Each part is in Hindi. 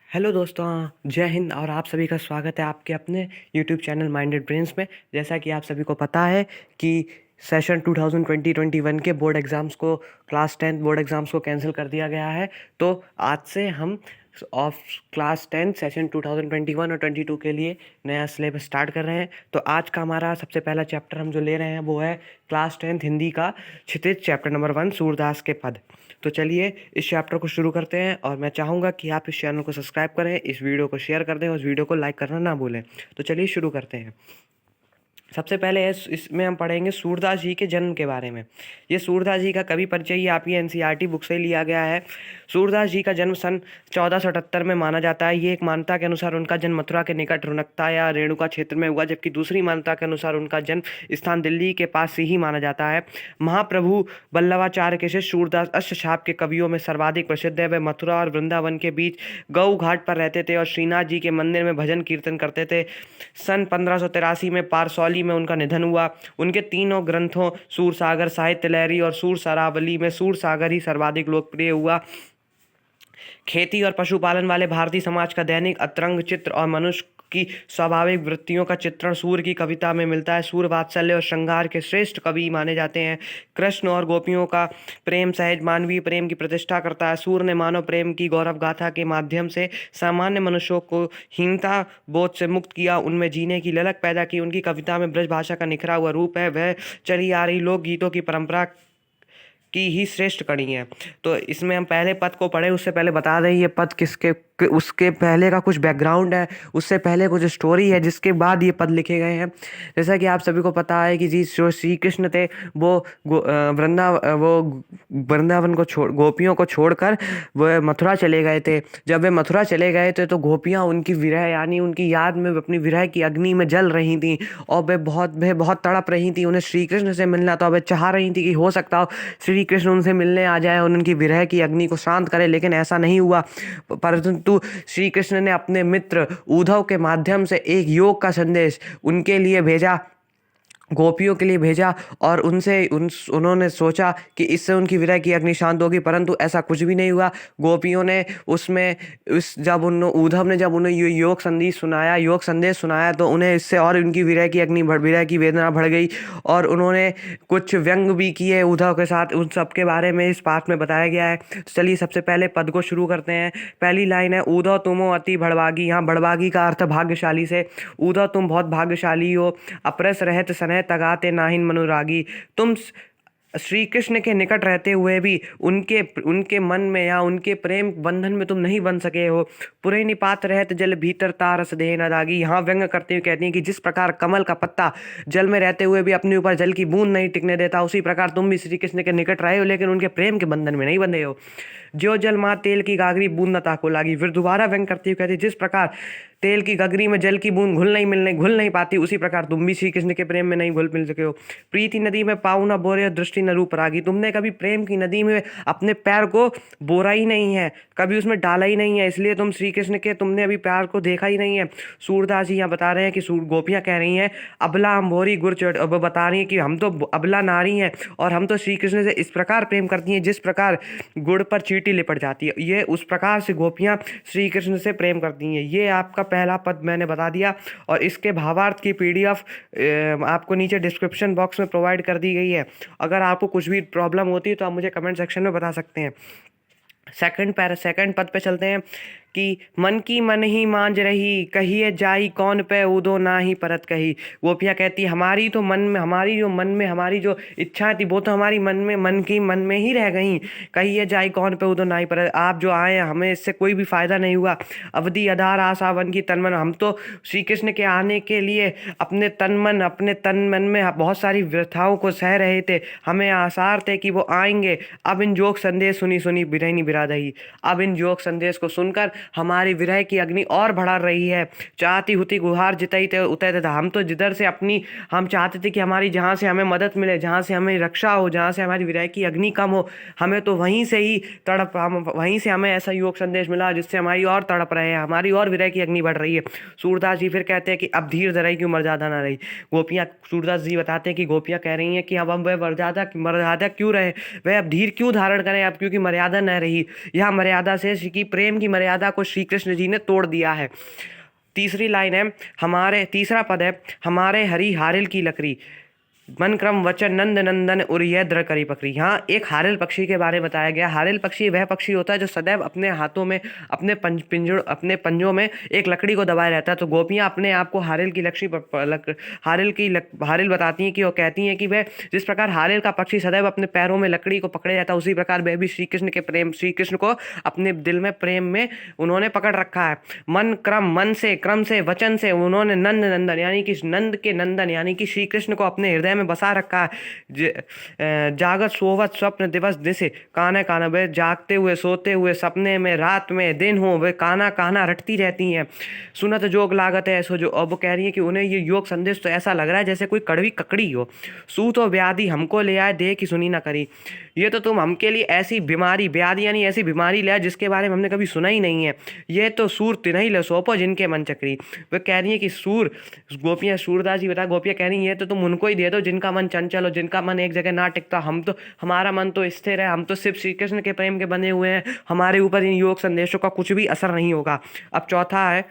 हेलो दोस्तों, जय हिंद और आप सभी का स्वागत है आपके अपने यूट्यूब चैनल माइंडेड ब्रेन्स में। जैसा कि आप सभी को पता है कि सेशन 2020-21 के बोर्ड एग्ज़ाम्स को क्लास 10 बोर्ड एग्ज़ाम्स को कैंसिल कर दिया गया है। तो आज से हम ऑफ क्लास 10 सेशन 2021 और 22 के लिए नया सिलेबस स्टार्ट कर रहे हैं। तो आज का हमारा सबसे पहला चैप्टर हम जो ले रहे हैं वो है क्लास 10 हिंदी का क्षितिज चैप्टर नंबर 1 सूरदास के पद। तो चलिए इस चैप्टर को शुरू करते हैं और मैं चाहूँगा कि आप इस चैनल को सब्सक्राइब करें, इस वीडियो को शेयर कर दें और इस वीडियो को लाइक करना ना भूलें। तो चलिए शुरू करते हैं। सबसे पहले इसमें हम पढ़ेंगे सूरदास जी के जन्म के बारे में। ये सूरदास जी का कवि परिचय ये आपकी एनसीईआरटी बुक से लिया गया है। सूरदास जी का जन्म सन 1478 में माना जाता है। ये एक मान्यता के अनुसार उनका जन्म मथुरा के निकट रुनकता या रेणुका क्षेत्र में हुआ, जबकि दूसरी मान्यता के अनुसार उनका जन्म स्थान दिल्ली के पास से ही माना जाता है। महाप्रभु वल्लभाचार्य के शिष्य सूरदास अष्टछाप के कवियों में सर्वाधिक प्रसिद्ध है। वे मथुरा और वृंदावन के बीच गऊ घाट पर रहते थे और श्रीनाथ जी के मंदिर में भजन कीर्तन करते थे। सन 1583 में पारसौली में उनका निधन हुआ। उनके तीनों ग्रंथों सूरसागर, साहित्य लहरी और सूरसरावली में सूरसागर ही सर्वाधिक लोकप्रिय हुआ। खेती और पशुपालन वाले भारतीय समाज का दैनिक अतरंग चित्र और मनुष्य की स्वाभाविक वृत्तियों का चित्रण सूर की कविता में मिलता है। सूर वात्सल्य और श्रृंगार के श्रेष्ठ कवि माने जाते हैं। कृष्ण और गोपियों का प्रेम सहज मानवीय प्रेम की प्रतिष्ठा करता है। सूर ने मानव प्रेम की गौरव गाथा के माध्यम से सामान्य मनुष्यों को हीनता बोध से मुक्त किया, उनमें जीने की ललक पैदा की। उनकी कविता में ब्रज भाषा का निखरा हुआ रूप है। वह चली आ रही लोक गीतों की परंपरा की ही श्रेष्ठ कड़ी है। तो इसमें हम पहले पद को पढ़े उससे पहले बता दें ये पद किसके उसके पहले का कुछ बैकग्राउंड है, उससे पहले कुछ स्टोरी है, जिसके बाद ये पद लिखे गए हैं। जैसा कि आप सभी को पता है कि जी जो श्री कृष्ण थे वो वृंदावन को छोड़ गोपियों को छोड़कर वह मथुरा चले गए थे। जब वे मथुरा चले गए थे तो गोपियाँ उनकी विरह यानी उनकी याद में अपनी विरह की अग्नि में जल रही थी और वे बहुत तड़प रही थी। उन्हें श्री कृष्ण से मिलना था। वे चाह रही थी कि हो सकता हो श्री कृष्ण उनसे मिलने आ जाए और उनकी विरह की अग्नि को शांत करे, लेकिन ऐसा नहीं हुआ। परंतु श्री कृष्ण ने अपने मित्र उद्धव के माध्यम से एक योग का संदेश उनके लिए भेजा, गोपियों के लिए भेजा और उन्होंने सोचा कि इससे उनकी विरह की अग्नि शांत होगी, परंतु ऐसा कुछ भी नहीं हुआ। गोपियों ने उद्धव ने जब उन्हें योग संदेश सुनाया तो उन्हें इससे और उनकी विरह की वेदना बढ़ गई और उन्होंने कुछ व्यंग भी किए उद्धव के साथ। उन सब के बारे में इस पाठ में बताया गया है। तो चलिए सबसे पहले पद को शुरू करते हैं। पहली लाइन है, उद्धव तुमो अति भड़भागी। यहाँ भड़भागी का अर्थ भाग्यशाली से। उद्धव तुम बहुत भाग्यशाली हो, अपरस रहत सनह तगाते नाहिन मनुरागी। तुम श्री कृष्ण के निकट रहते हुए भी उनके मन में या उनके प्रेम बंधन में तुम नहीं बन सके हो। पुरे निपात रहत जल भीतर तारस देह न दागी। यहाँ व्यंग करते हुए कहती हैं कि जिस प्रकार कमल का पत्ता जल में रहते हुए भी अपने ऊपर जल की बूंद नहीं टिकने देता, उसी प्रकार तुम भी श्री कृष्ण के निकट रहे हो लेकिन उनके प्रेम के बंधन में नहीं बंधे हो। जो जल माँ तेल की गागरी बूंद न ताको लागी। फिर दोबारा व्यंग करती हुई कहती जिस प्रकार तेल की गगरी में जल की बूंद घुल नहीं पाती, उसी प्रकार तुम भी श्री कृष्ण के प्रेम में नहीं घुल मिल सके हो। प्रीति नदी में पाऊ न बोरे, दृष्टि न रूप रागी। तुमने कभी प्रेम की नदी में अपने पैर को बोरा ही नहीं है, कभी उसमें डाला ही नहीं है, इसलिए तुम श्री कृष्ण के तुमने अभी प्यार को देखा ही नहीं है। सूरदास जी यहाँ बता रहे हैं कि गोपियाँ कह रही हैं अबला अम्भोरी गुर चढ़, अब बता रही हैं कि हम तो अबला नारी हैं और हम तो श्री कृष्ण से इस प्रकार प्रेम करती हैं जिस प्रकार गुड़ पर चींटी लिपट जाती है। ये उस प्रकार से गोपियाँ श्री कृष्ण से प्रेम करती हैं। ये आपका पहला पद मैंने बता दिया और इसके भावार्थ की पीडीएफ आपको नीचे डिस्क्रिप्शन बॉक्स में प्रोवाइड कर दी गई है। अगर आपको कुछ भी प्रॉब्लम होती है तो आप मुझे कमेंट सेक्शन में बता सकते हैं। सेकंड पद पे चलते हैं कि मन की मन ही मांझ रही, कहिए जाई कौन पे उदो ना ही परत कही। गोपियाँ कहती हमारी तो मन में हमारी जो इच्छा थी वो तो हमारी मन में ही रह गई। कहिए जाई कौन पे उदो ना ही परत। आप जो आए हमें इससे कोई भी फायदा नहीं हुआ। अवधि आधार आशा वन की तन मन। हम तो श्री कृष्ण के आने के लिए अपने तन मन में बहुत सारी व्यथाओं को सह रहे थे। हमें आसार थे कि वो आएंगे। अब इन जोग संदेश सुनी बिरहनी बिरादही। अब इन जोग संदेश को सुनकर हमारी विरह की अग्नि और बढ़ा रही है। चाहती हुती गुहार जितई ते उतई थे। हम तो जिधर से हम चाहते थे कि हमारी जहाँ से हमें मदद मिले, जहाँ से हमें रक्षा हो, जहाँ से हमारी विरह की अग्नि कम हो, हमें तो वहीं से ही वहीं से हमें ऐसा योग संदेश मिला जिससे हमारी और तड़प रहे हैं, हमारी और विरह की अग्नि बढ़ रही है। सूरदास जी फिर कहते हैं कि अब धीर धराई क्यों मर्यादा ना रही। गोपियाँ सूरदास जी बताते हैं कि गोपियाँ कह रही हैं कि अब वह मर्यादा क्यों रहे, वह अब धीर क्यों धारण करें अब, क्योंकि मर्यादा न रही। यह मर्यादा से कि प्रेम की मर्यादा वादा को श्री कृष्ण जी ने तोड़ दिया है। तीसरी लाइन है, हमारे तीसरा पद है, हमारे हरि हारिल की लकड़ी, मन क्रम वचन नंद नंदन उरिय द्र करी पकड़ी। यहाँ एक हारिल पक्षी के बारे में बताया गया। हारिल पक्षी वह पक्षी होता है जो सदैव अपने हाथों में, अपने अपने पंजों में एक लकड़ी को दबाए रहता है। तो गोपियाँ अपने आप को हारिल की हारिल बताती हैं कि वो कहती हैं कि वह जिस प्रकार हारिल का पक्षी सदैव अपने पैरों में लकड़ी को पकड़े रहता है, उसी प्रकार वह भी श्री कृष्ण के प्रेम, श्री कृष्ण को अपने दिल में प्रेम में उन्होंने पकड़ रखा है। मन क्रम, मन से, क्रम से, वचन से उन्होंने नंद नंदन यानी कि नंद के नंदन यानी कि श्री कृष्ण को अपने हृदय में बसा रखा है। जागत सोवत स्वप्न दिवस दिसे काना काना, वे जागते हुए, सोते हुए, सपने में, रात में, दिन हो, वे काना काना रटती रहती हैं। सुनत जोग लागत है ऐसो जो। अब वो कह रही है कि उन्हें ये योग संदेश तो ऐसा लग रहा है जैसे कोई कड़वी ककड़ी हो। सूत और व्याधि हमको ले आए, देह की सुनी ना करी। ये तो तुम हमके लिए ऐसी बीमारी, व्याधि यानी ऐसी बीमारी ले आए जिसके बारे में हमने कभी सुना ही नहीं है। ये तो सूर तिनही ले सौंपो जिनके मन चक्री। वे कह रही है कि सूर, गोपियाँ, सूरदास जी बता, गोपियाँ कह रही है तो तुम उनको ही दे दो जिनका मन चंचल हो, जिनका मन एक जगह ना टिकता। हम तो, हमारा मन तो स्थिर है, हम तो सिर्फ श्री कृष्ण के प्रेम के बने हुए हैं, हमारे ऊपर इन योग संदेशों का कुछ भी असर नहीं होगा। अब चौथा है,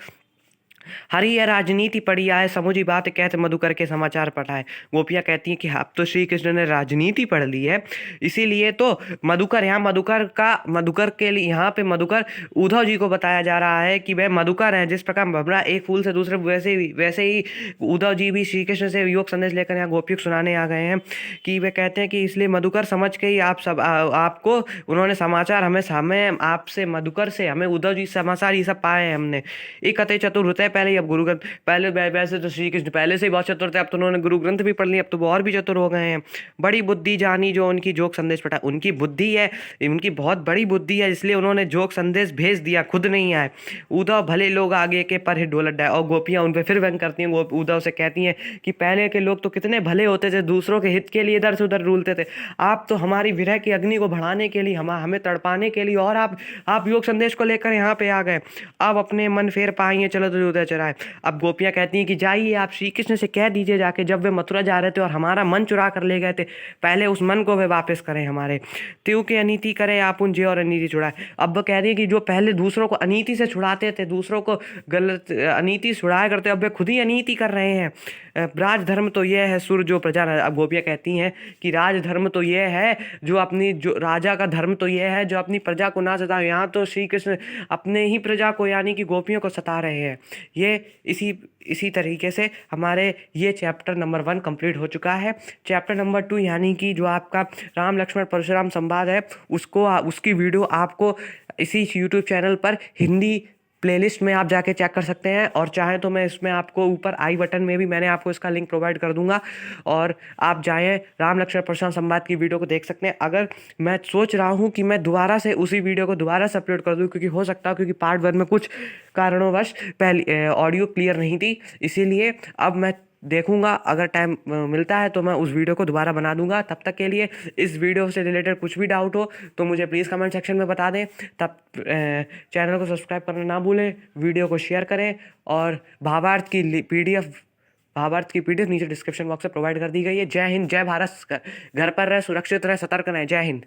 हरि यह राजनीति पढ़ी आए, समुझी बात कहते मधुकर के समाचार पढ़ाए। गोपियाँ कहती हैं कि अब तो श्री कृष्ण ने राजनीति पढ़ ली है, इसीलिए तो मधुकर, यहाँ मधुकर के लिए यहाँ पे मधुकर उद्धव जी को बताया जा रहा है कि वह मधुकर हैं। जिस प्रकार भ्रमरा एक फूल से दूसरे, वैसे ही उद्धव जी भी श्री कृष्ण से योग संदेश लेकर यहाँ गोपियों को सुनाने आ गए हैं कि वे कहते हैं कि इसलिए मधुकर समझ के ही आप सब आपको उन्होंने समाचार हमें आपसे, मधुकर से हमें उद्धव जी समाचार ये सब पाए हैं हमने। एक कते चतुर होते हैं पहले ही, अब गुरु ग्रंथ, पहले वैसे तो श्री कृष्ण पहले से ही बहुत चतुर थे, अब तो उन्होंने गुरु ग्रंथ भी पढ़ लिया, अब तो वो और भी चतुर हो गए हैं। बड़ी बुद्धि जानी जो उनकी जोग संदेश पढ़ा, उनकी बुद्धि है, उनकी बहुत बड़ी बुद्धि है, इसलिए उन्होंने जोग संदेश भेज दिया, खुद नहीं आए। उद्धव भले लोग आगे के पर ही ढोलट डाए। और गोपियाँ उन पर फिर व्यंग करती हैं, उद्धव से कहती हैं कि पहले के लोग तो कितने भले होते थे, दूसरों के हित के लिए इधर से उधर रूलते थे, आप तो हमारी विरह की अग्नि को बढ़ाने के लिए, हमें तड़पाने के लिए, और आप योग संदेश को लेकर यहाँ पे आ गए। अब अपने मन फेर पाएंगे, चलो तो उधर चराए। अब गोपियाँ कहती हैं कि जाइए आप श्री कृष्ण से कह दीजिए जाके, जब वे मथुरा जा रहे थे और हमारा मन चुरा कर ले गए थे, पहले उस मन को वे वापस करें हमारे। त्यों के अनीति करे आप उन जे और अनीति छुड़ाए। अब वो कह रही है कि जो पहले दूसरों को अनीति से छुड़ाते थे, दूसरों को गलत अनीति छुड़ाया करते, अब वे खुद ही अनीति कर रहे हैं। राजधर्म तो यह है सुर जो प्रजा। अब गोपियाँ कहती हैं कि राजधर्म तो यह है जो राजा का धर्म तो यह है जो अपनी प्रजा को ना सताए। यहाँ तो श्री कृष्ण अपने ही प्रजा को यानी कि गोपियों को सता रहे हैं। ये इसी तरीके से हमारे ये चैप्टर नंबर 1 कंप्लीट हो चुका है। चैप्टर नंबर 2 यानी कि जो आपका राम लक्ष्मण परशुराम संवाद है, उसकी वीडियो आपको इसी यूट्यूब चैनल पर हिंदी प्लेलिस्ट में आप जाके चेक कर सकते हैं, और चाहें तो मैं इसमें आपको ऊपर आई बटन में भी मैंने आपको इसका लिंक प्रोवाइड कर दूंगा, और आप जाएं राम लक्ष्मण परशुराम संवाद की वीडियो को देख सकते हैं। अगर मैं सोच रहा हूं कि मैं दोबारा से उसी वीडियो को दोबारा से अपलोड कर दूं, क्योंकि हो सकता है क्योंकि पार्ट 1 में कुछ कारणोंवश पहले ऑडियो क्लियर नहीं थी, इसीलिए अब मैं देखूंगा, अगर टाइम मिलता है तो मैं उस वीडियो को दोबारा बना दूंगा। तब तक के लिए इस वीडियो से रिलेटेड कुछ भी डाउट हो तो मुझे प्लीज़ कमेंट सेक्शन में बता दें। तब चैनल को सब्सक्राइब करना ना भूलें, वीडियो को शेयर करें, और भावार्थ की पीडीएफ नीचे डिस्क्रिप्शन बॉक्स में प्रोवाइड कर दी गई है। जय हिंद, जय भारत। घर पर रहे, सुरक्षित रहे, सतर्क रहें। जय हिंद।